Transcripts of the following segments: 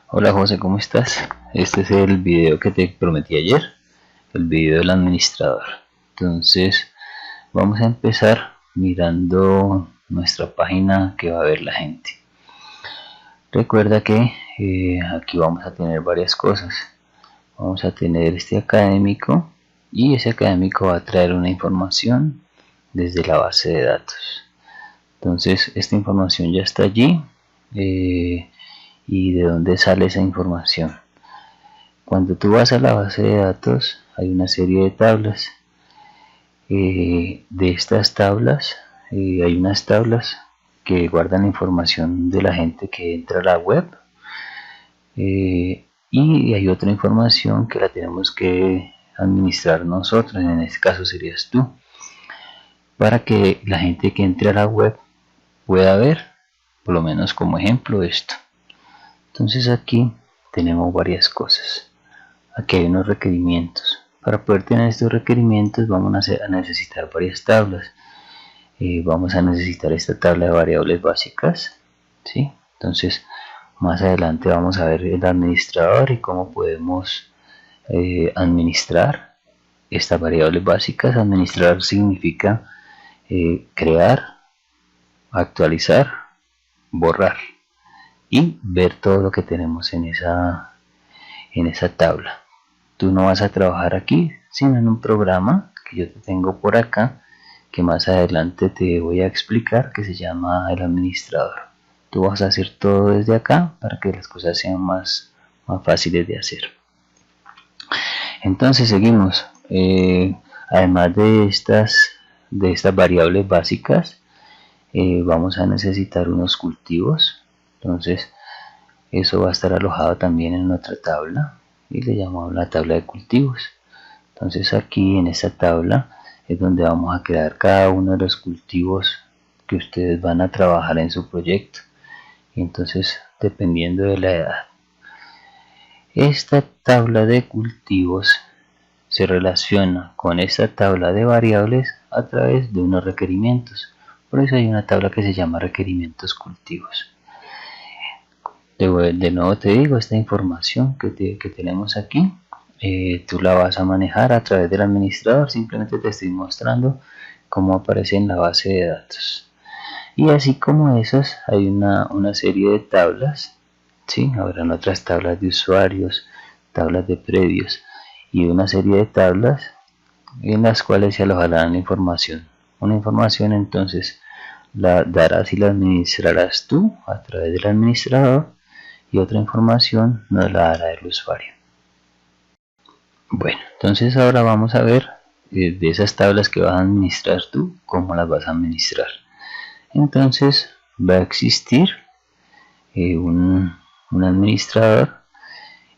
Hola José, ¿cómo estás? Este es el video que te prometí ayer, el video del administrador. Entonces, vamos a empezar mirando nuestra página que va a ver la gente. Recuerda que aquí vamos a tener varias cosas. Vamos a tener este académico y ese académico va a traer una información desde la base de datos. Entonces, esta información ya está allí. ¿Y de dónde sale esa información? Cuando tú vas a la base de datos hay una serie de tablas. De estas tablas hay unas tablas que guardan la información de la gente que entra a la web, y hay otra información que la tenemos que administrar nosotros, en este caso serías tú, para que la gente que entre a la web pueda ver, por lo menos como ejemplo, esto. Entonces aquí tenemos varias cosas. Aquí hay unos requerimientos. Para poder tener estos requerimientos vamos a necesitar varias tablas. Vamos a necesitar esta tabla de variables básicas, ¿sí? Entonces más adelante vamos a ver el administrador y cómo podemos administrar estas variables básicas. Administrar significa crear, actualizar, borrar y ver todo lo que tenemos en esa tabla. Tú no vas a trabajar aquí, sino en un programa que yo te tengo por acá, que más adelante te voy a explicar, que se llama el administrador. Tú vas a hacer todo desde acá para que las cosas sean más fáciles de hacer. Entonces seguimos. Además de estas variables básicas, vamos a necesitar unos cultivos. Entonces eso va a estar alojado también en otra tabla y le llamamos la tabla de cultivos. Entonces aquí en esta tabla es donde vamos a crear cada uno de los cultivos que ustedes van a trabajar en su proyecto. Y entonces, dependiendo de la edad, esta tabla de cultivos se relaciona con esta tabla de variables a través de unos requerimientos. Por eso hay una tabla que se llama requerimientos cultivos. De nuevo te digo, esta información que tenemos aquí, tú la vas a manejar a través del administrador. Simplemente te estoy mostrando cómo aparece en la base de datos. Y así como esas, hay una serie de tablas, ¿sí? Habrán otras tablas de usuarios, tablas de predios y una serie de tablas en las cuales se alojará la información. Una información entonces la darás y la administrarás tú a través del administrador, y otra información nos la dará el usuario. Bueno, entonces ahora vamos a ver de esas tablas que vas a administrar tú, cómo las vas a administrar. Entonces va a existir un administrador.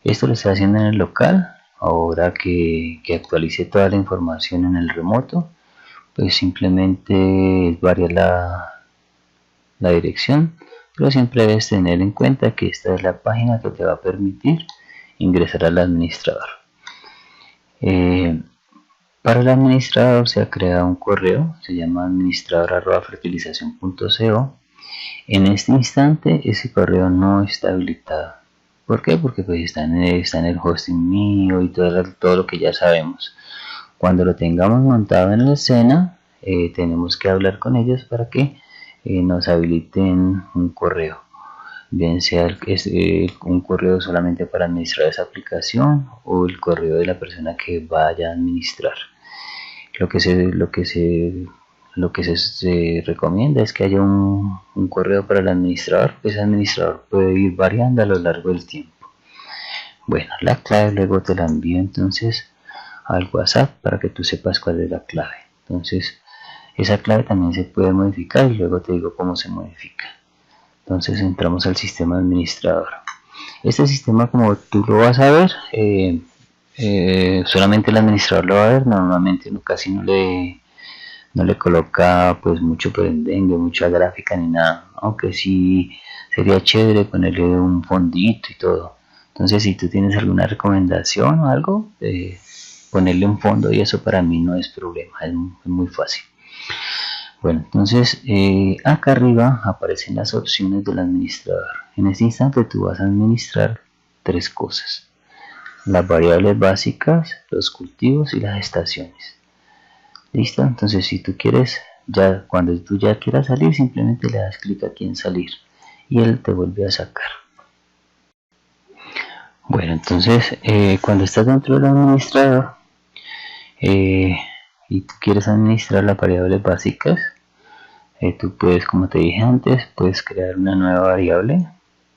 Esto lo estoy haciendo en el local. Ahora que actualice toda la información en el remoto, pues simplemente es variar la dirección, pero siempre debes tener en cuenta que esta es la página que te va a permitir ingresar al administrador. Para el administrador se ha creado un correo, se llama administrador@fertilizacion.co. En este instante ese correo no está habilitado. ¿Por qué? Porque pues está en el hosting mío y todo lo que ya sabemos. Cuando lo tengamos montado en la escena, tenemos que hablar con ellos para que nos habiliten un correo, bien sea un correo solamente para administrar esa aplicación o el correo de la persona que vaya a administrar. Lo que se recomienda es que haya un correo para el administrador. Ese administrador puede ir variando a lo largo del tiempo. Bueno, la clave luego te la envío entonces al WhatsApp para que tú sepas cuál es la clave. Entonces esa clave también se puede modificar y luego te digo cómo se modifica. Entonces entramos al sistema administrador. Este sistema, como tú lo vas a ver, solamente el administrador lo va a ver. Normalmente casi no le coloca pues mucho prendengue, mucha gráfica ni nada, aunque sí sería chévere ponerle un fondito y todo. Entonces si tú tienes alguna recomendación o algo, ponerle un fondo y eso para mí no es problema, es muy fácil. Bueno, entonces acá arriba aparecen las opciones del administrador. En este instante tú vas a administrar tres cosas: las variables básicas, los cultivos y las estaciones. ¿Listo? Entonces si tú quieres, cuando tú ya quieras salir, simplemente le das clic aquí en salir y él te vuelve a sacar. Bueno, entonces cuando estás dentro del administrador y tú quieres administrar las variables básicas, tú puedes, como te dije antes, puedes crear una nueva variable,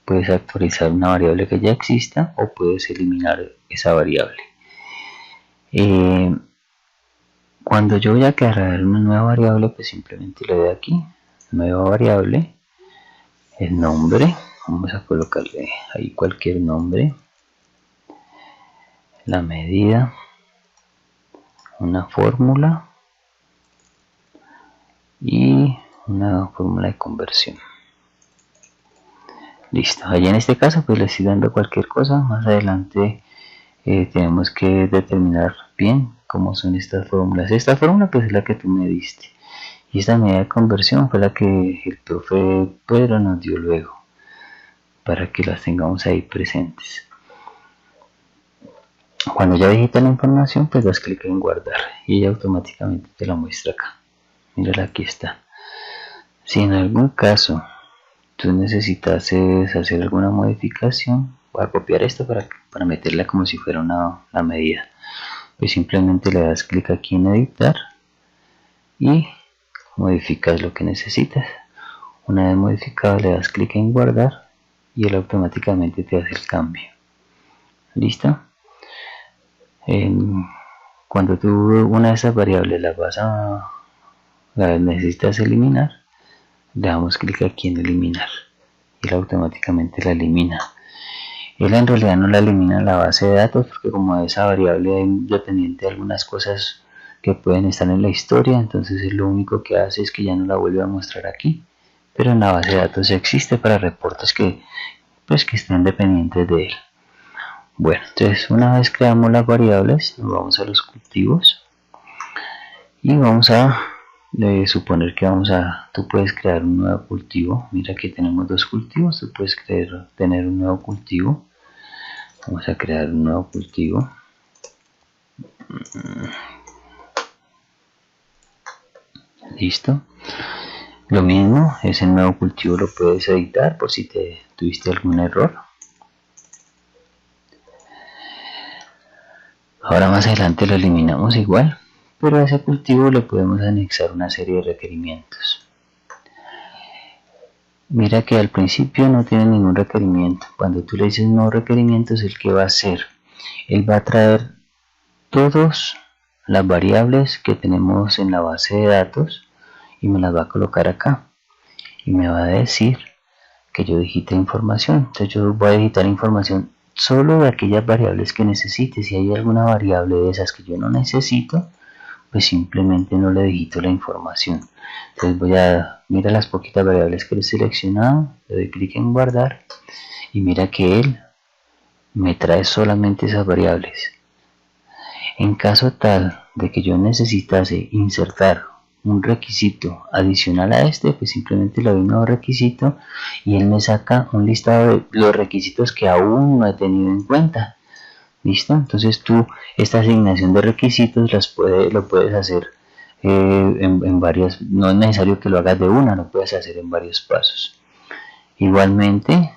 puedes actualizar una variable que ya exista o puedes eliminar esa variable. Cuando yo voy a crear una nueva variable, pues simplemente le doy aquí, nueva variable, el nombre, vamos a colocarle ahí cualquier nombre, la medida, una fórmula y una fórmula de conversión. Listo, allí en este caso pues le estoy dando cualquier cosa. Más adelante tenemos que determinar bien cómo son estas fórmulas. Esta fórmula pues es la que tú me diste y esta medida de conversión fue la que el profe Pedro nos dio luego para que las tengamos ahí presentes. Cuando ya digita la información, pues das clic en guardar y ella automáticamente te la muestra acá. Mírala, aquí está. Si en algún caso tú necesitas hacer alguna modificación, voy a copiar esto para meterla como si fuera la medida. Pues simplemente le das clic aquí en editar y modificas lo que necesitas. Una vez modificado le das clic en guardar y él automáticamente te hace el cambio. ¿Listo? Cuando tú una de esas variables la necesitas eliminar, le damos clic aquí en eliminar y él automáticamente la elimina. Él en realidad no la elimina en la base de datos porque como esa variable es independiente de algunas cosas que pueden estar en la historia, entonces él lo único que hace es que ya no la vuelve a mostrar aquí, pero en la base de datos existe para reportes que estén dependientes de él. Bueno, entonces una vez creamos las variables, vamos a los cultivos y vamos a suponer que tú puedes crear un nuevo cultivo. Mira que tenemos dos cultivos, tú puedes tener un nuevo cultivo. Vamos a crear un nuevo cultivo. Listo. Lo mismo, ese nuevo cultivo lo puedes editar por si tuviste algún error. Ahora más adelante lo eliminamos igual, pero a ese cultivo le podemos anexar una serie de requerimientos. Mira que al principio no tiene ningún requerimiento. Cuando tú le dices nuevos requerimientos, ¿el qué va a hacer? Él va a traer todas las variables que tenemos en la base de datos y me las va a colocar acá. Y me va a decir que yo digite información. Entonces yo voy a digitar información solo de aquellas variables que necesite. Si hay alguna variable de esas que yo no necesito, pues simplemente no le digito la información. Entonces mira las poquitas variables que he seleccionado, le doy clic en guardar y mira que él me trae solamente esas variables. En caso tal de que yo necesitase insertar un requisito adicional a este, pues simplemente le doy un nuevo requisito y él me saca un listado de los requisitos que aún no he tenido en cuenta. ¿Listo? Entonces tú esta asignación de requisitos lo puedes hacer en varias, no es necesario que lo hagas de una, lo puedes hacer en varios pasos. Igualmente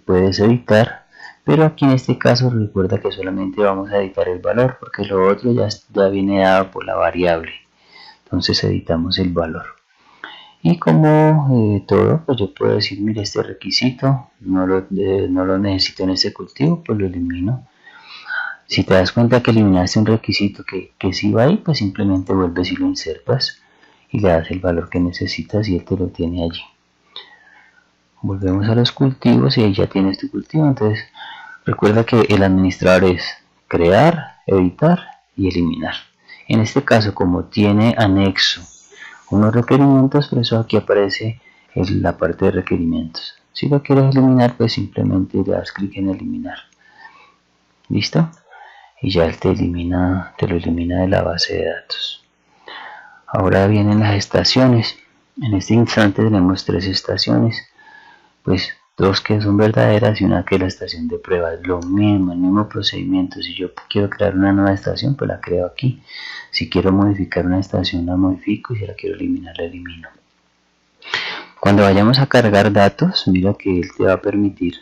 puedes editar, pero aquí en este caso recuerda que solamente vamos a editar el valor porque lo otro ya viene dado por la variable. Entonces editamos el valor. Y como todo, pues yo puedo decir, mira, este requisito no lo necesito en este cultivo, pues lo elimino. Si te das cuenta que eliminaste un requisito que sí va ahí, pues simplemente vuelves y lo insertas y le das el valor que necesitas y él te lo tiene allí. Volvemos a los cultivos y ahí ya tienes tu cultivo. Entonces recuerda que el administrador es crear, editar y eliminar. En este caso, como tiene anexo unos requerimientos, por eso aquí aparece la parte de requerimientos. Si lo quieres eliminar, pues simplemente le das clic en eliminar. ¿Listo? Y ya él te lo elimina de la base de datos. Ahora vienen las estaciones. En este instante tenemos 3 estaciones. Pues dos que son verdaderas y una que es la estación de prueba. Es lo mismo, el mismo procedimiento. Si yo quiero crear una nueva estación, pues la creo aquí. Si quiero modificar una estación, la modifico, y si la quiero eliminar, la elimino. Cuando vayamos a cargar datos, mira que él te va a permitir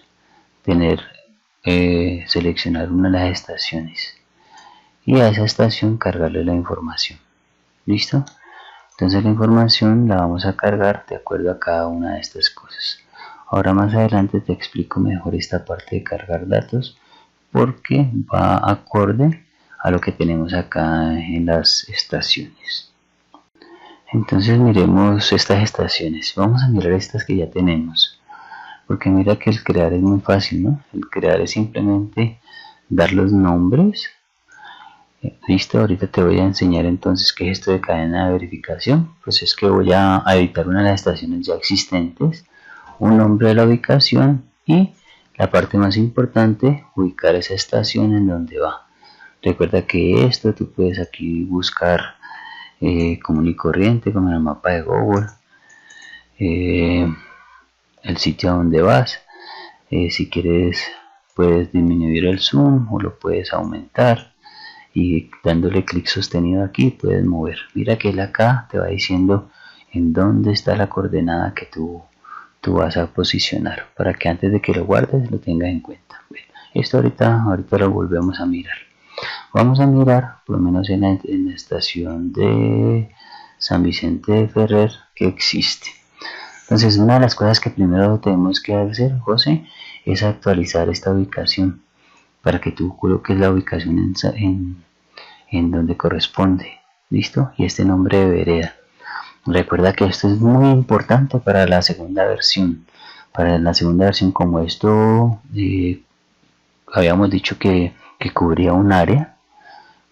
seleccionar una de las estaciones y a esa estación cargarle la información. ¿Listo? Entonces la información la vamos a cargar de acuerdo a cada una de estas cosas. Ahora más adelante te explico mejor esta parte de cargar datos, porque va acorde a lo que tenemos acá en las estaciones. Entonces miremos estas estaciones. Vamos a mirar estas que ya tenemos, porque mira que el crear es muy fácil, ¿no? El crear es simplemente dar los nombres. Listo, ahorita te voy a enseñar entonces qué es esto de cadena de verificación. Pues es que voy a editar una de las estaciones ya existentes, un nombre de la ubicación y la parte más importante, ubicar esa estación en donde va. Recuerda que esto tú puedes aquí buscar común y corriente, como en el mapa de Google, el sitio a donde vas. Si quieres puedes disminuir el zoom o lo puedes aumentar, y dándole clic sostenido aquí puedes mover. Mira que él acá te va diciendo en dónde está la coordenada que tú vas a posicionar, para que antes de que lo guardes lo tengas en cuenta. Bueno, esto ahorita lo volvemos a mirar. Vamos a mirar por lo menos en la estación de San Vicente de Ferrer que existe. Entonces una de las cosas que primero tenemos que hacer, José, es actualizar esta ubicación para que tú coloques la ubicación en donde corresponde. ¿Listo? Y este nombre de vereda. Recuerda que esto es muy importante para la segunda versión. Para la segunda versión, como esto habíamos dicho que cubría un área,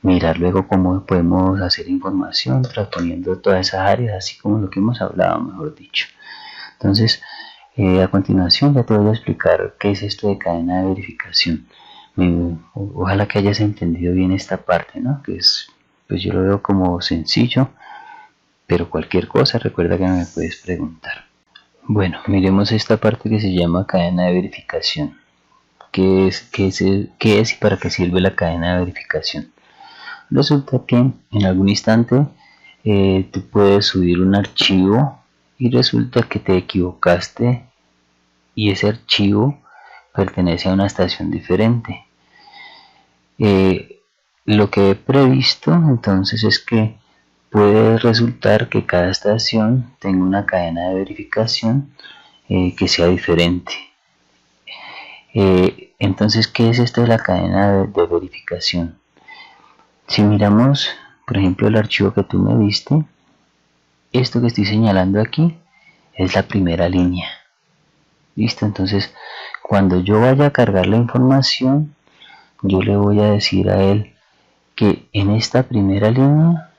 mirar luego cómo podemos hacer información transponiendo todas esas áreas, así como lo que hemos hablado, mejor dicho. Entonces, a continuación ya te voy a explicar qué es esto de cadena de verificación. Ojalá que hayas entendido bien esta parte, ¿no? Que es, pues yo lo veo como sencillo, pero cualquier cosa recuerda que me puedes preguntar. Bueno, miremos esta parte que se llama cadena de verificación. ¿Qué es y para qué sirve la cadena de verificación? Resulta que en algún instante tú puedes subir un archivo y resulta que te equivocaste y ese archivo pertenece a una estación diferente. Lo que he previsto entonces es que puede resultar que cada estación tenga una cadena de verificación que sea diferente. Entonces, ¿qué es esto de la cadena de verificación? Si miramos, por ejemplo, el archivo que tú me diste, esto que estoy señalando aquí es la primera línea. ¿Listo? Entonces, cuando yo vaya a cargar la información, yo le voy a decir a él que en esta primera línea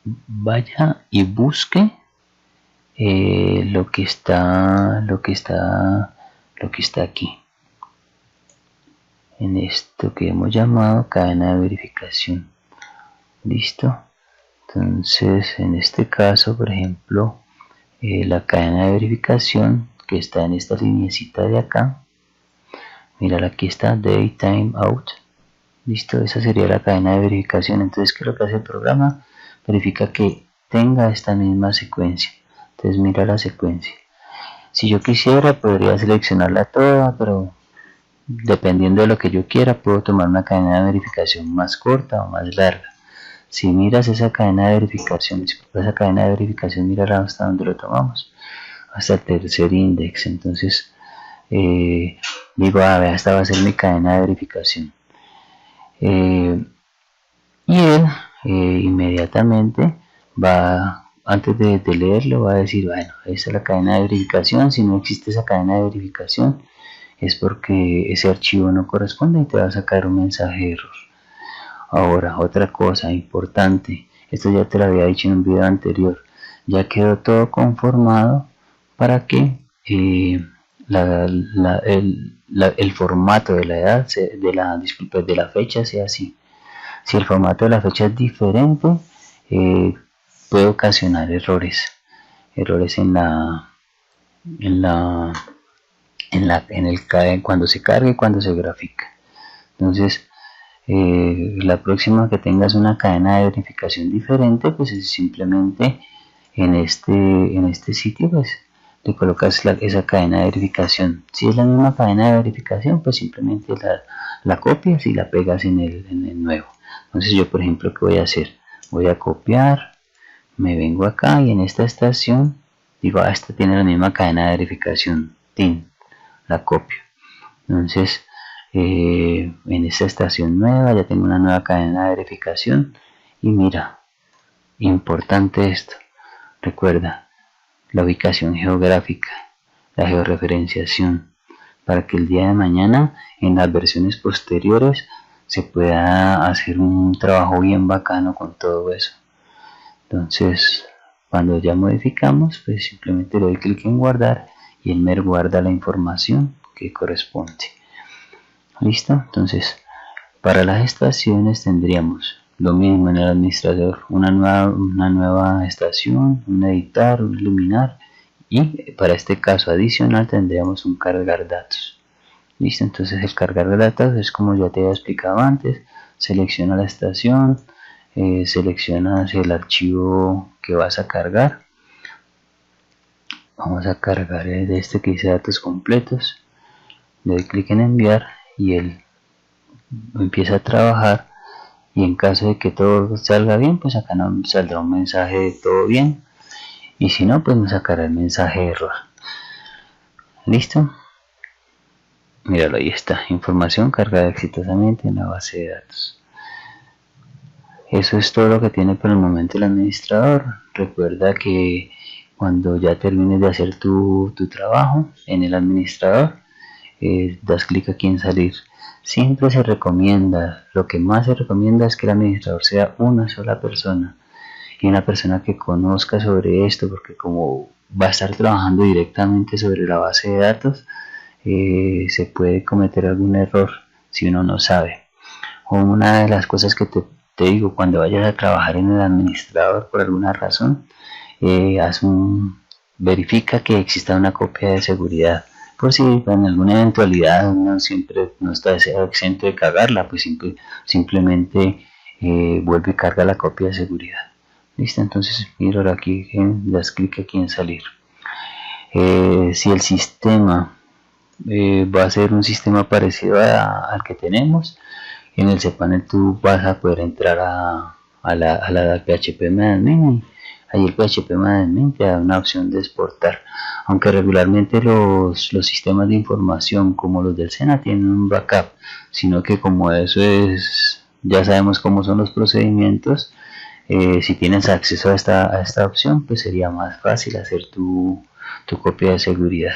vaya y busque lo que está aquí, en esto que hemos llamado cadena de verificación. Listo. Entonces en este caso, por ejemplo, la cadena de verificación que está en esta linecita de acá, mira, aquí está day time out. Listo, esa sería la cadena de verificación. Entonces, ¿qué es lo que hace el programa? Verifica que tenga esta misma secuencia. Entonces mira la secuencia. Si yo quisiera podría seleccionarla toda, pero dependiendo de lo que yo quiera puedo tomar una cadena de verificación más corta o más larga. Si miras esa cadena de verificación, mírala hasta donde lo tomamos, hasta el tercer índice. Entonces digo, esta va a ser mi cadena de verificación. Y él inmediatamente va, antes de leerlo, va a decir, bueno, esta es la cadena de verificación. Si no existe esa cadena de verificación es porque ese archivo no corresponde y te va a sacar un mensaje de error. Ahora, otra cosa importante, esto ya te lo había dicho en un video anterior, ya quedó todo conformado para que el formato de la edad, de la fecha sea así. Si el formato de la fecha es diferente, puede ocasionar errores en cuando se cargue y cuando se grafica. Entonces, la próxima que tengas una cadena de verificación diferente, pues es simplemente en este sitio, pues le colocas esa cadena de verificación. Si es la misma cadena de verificación, pues simplemente la copias y la pegas en el nuevo. Entonces yo, por ejemplo, ¿qué voy a hacer? Voy a copiar, me vengo acá y en esta estación digo, esta tiene la misma cadena de verificación, TIN, la copio. Entonces, en esta estación nueva ya tengo una nueva cadena de verificación y mira, importante esto, recuerda la ubicación geográfica, la georreferenciación, para que el día de mañana en las versiones posteriores se pueda hacer un trabajo bien bacano con todo eso. Entonces, cuando ya modificamos, pues simplemente le doy clic en guardar y él me guarda la información que corresponde. ¿Listo? Entonces, para las estaciones tendríamos lo mismo en el administrador, una nueva estación, un editar, un eliminar, y para este caso adicional tendríamos un cargar datos. ¿Listo? Entonces el cargar datos es como ya te había explicado antes, selecciona la estación, seleccionas el archivo que vas a cargar. Vamos a cargar de este que dice datos completos, le doy clic en enviar y él empieza a trabajar, y en caso de que todo salga bien, pues acá nos saldrá un mensaje de todo bien, y si no, pues nos sacará el mensaje de error. ¿Listo? Míralo, ahí está, información cargada exitosamente en la base de datos. Eso es todo lo que tiene por el momento el administrador. Recuerda que cuando ya termines de hacer tu trabajo en el administrador, das clic aquí en salir. Siempre se recomienda, lo que más se recomienda es que el administrador sea una sola persona, y una persona que conozca sobre esto, porque como va a estar trabajando directamente sobre la base de datos, se puede cometer algún error si uno no sabe. O una de las cosas que te digo, cuando vayas a trabajar en el administrador por alguna razón, verifica que exista una copia de seguridad, por si en alguna eventualidad uno siempre no está exento de cagarla, pues simplemente vuelve y carga la copia de seguridad. Listo, entonces miro aquí, das clic aquí en salir. Si el sistema va a ser un sistema parecido al que tenemos, en el cPanel tú vas a poder entrar a la phpMyAdmin. Ahí el phpMyAdmin te da una opción de exportar, aunque regularmente los sistemas de información como los del SENA tienen un backup, sino que como eso es, ya sabemos cómo son los procedimientos, si tienes acceso a esta opción, pues sería más fácil hacer tu copia de seguridad.